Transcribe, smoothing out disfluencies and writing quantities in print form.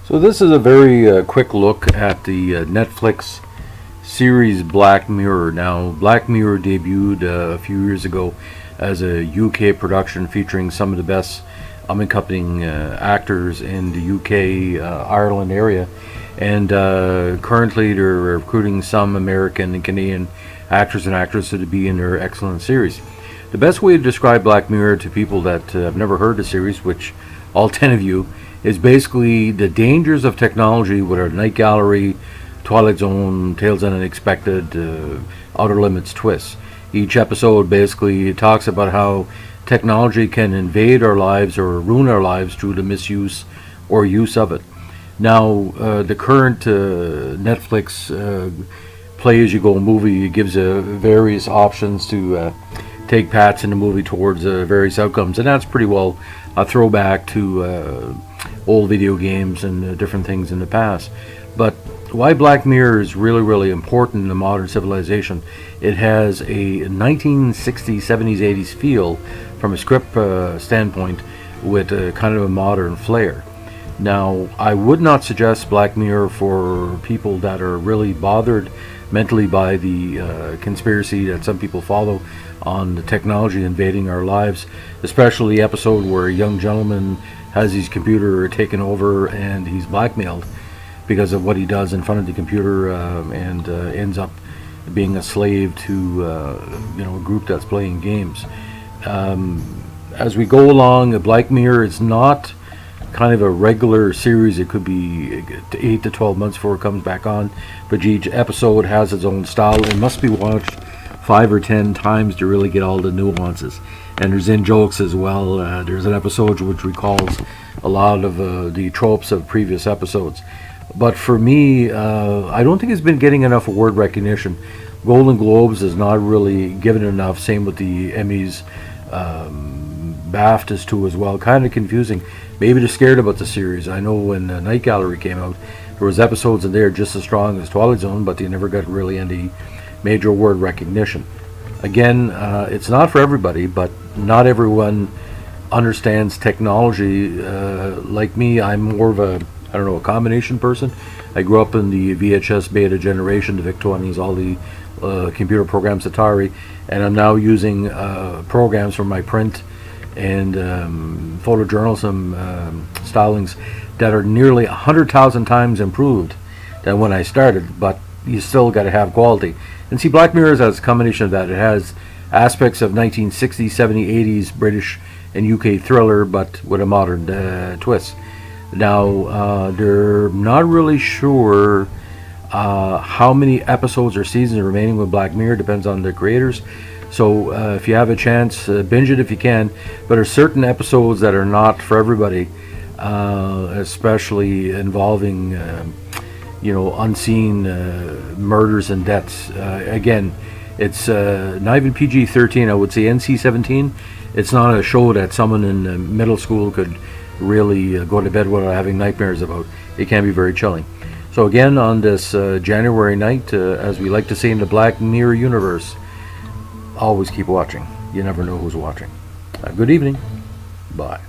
So this is a very quick look at the Netflix series Black Mirror. Now, Black Mirror debuted a few years ago as a UK production featuring some of the best up-and-coming actors in the UK, Ireland area, and currently they're recruiting some American and Canadian actors and actresses to be in their excellent series. The best way to describe Black Mirror to people that have never heard the series, which all 10 of you, is basically the dangers of technology with our Night Gallery, Twilight Zone, Tales of Unexpected, Outer Limits twists. Each episode basically talks about how technology can invade our lives or ruin our lives through the misuse or use of it. Now, the current Netflix play-as-you-go movie gives various options to take paths in the movie towards various outcomes, and that's pretty well a throwback to old video games and different things in the past. But why Black Mirror is really important in the modern civilization, it has a 1960s, 70s, 80s feel from a script standpoint with kind of a modern flair. Now, I would not suggest Black Mirror for people that are really bothered mentally by the conspiracy that some people follow on the technology invading our lives, especially the episode where a young gentleman has his computer taken over and he's blackmailed because of what he does in front of the computer, and ends up being a slave to a group that's playing games. As we go along, Black Mirror is not kind of a regular series. It could be 8 to 12 months before it comes back on, but each episode has its own style and must be watched 5 or 10 times to really get all the nuances. And there's in jokes as well. There's an episode which recalls a lot of the tropes of previous episodes. But for me, I don't think it's been getting enough award recognition. Golden Globes is not really given enough. Same with the Emmys, BAFTAs too as well. Kind of confusing. Maybe they're scared about the series. I know when Night Gallery came out, there was episodes in there just as strong as Twilight Zone, but they never got really any major award recognition. Again, it's not for everybody, but not everyone understands technology. Like me, I'm more of a combination person. I grew up in the VHS beta generation, the VIC-20s, all the computer programs, Atari, and I'm now using programs for my print and photojournalism stylings that are nearly 100,000 times improved than when I started, but you still got to have quality. And see, Black Mirror has a combination of that. It has aspects of 1960s, 70s, 80s British and UK thriller, but with a modern twist. Now, they're not really sure how many episodes or seasons are remaining with Black Mirror. Depends on the creators. So if you have a chance, binge it if you can. But there are certain episodes that are not for everybody, especially involving unseen murders and deaths. Again, it's not even PG-13. I would say NC-17. It's not a show that someone in middle school could really go to bed without having nightmares about. It can be very chilling. So again, on this January night, as we like to say in the Black Mirror universe, always keep watching. You never know who's watching. Good evening. Bye.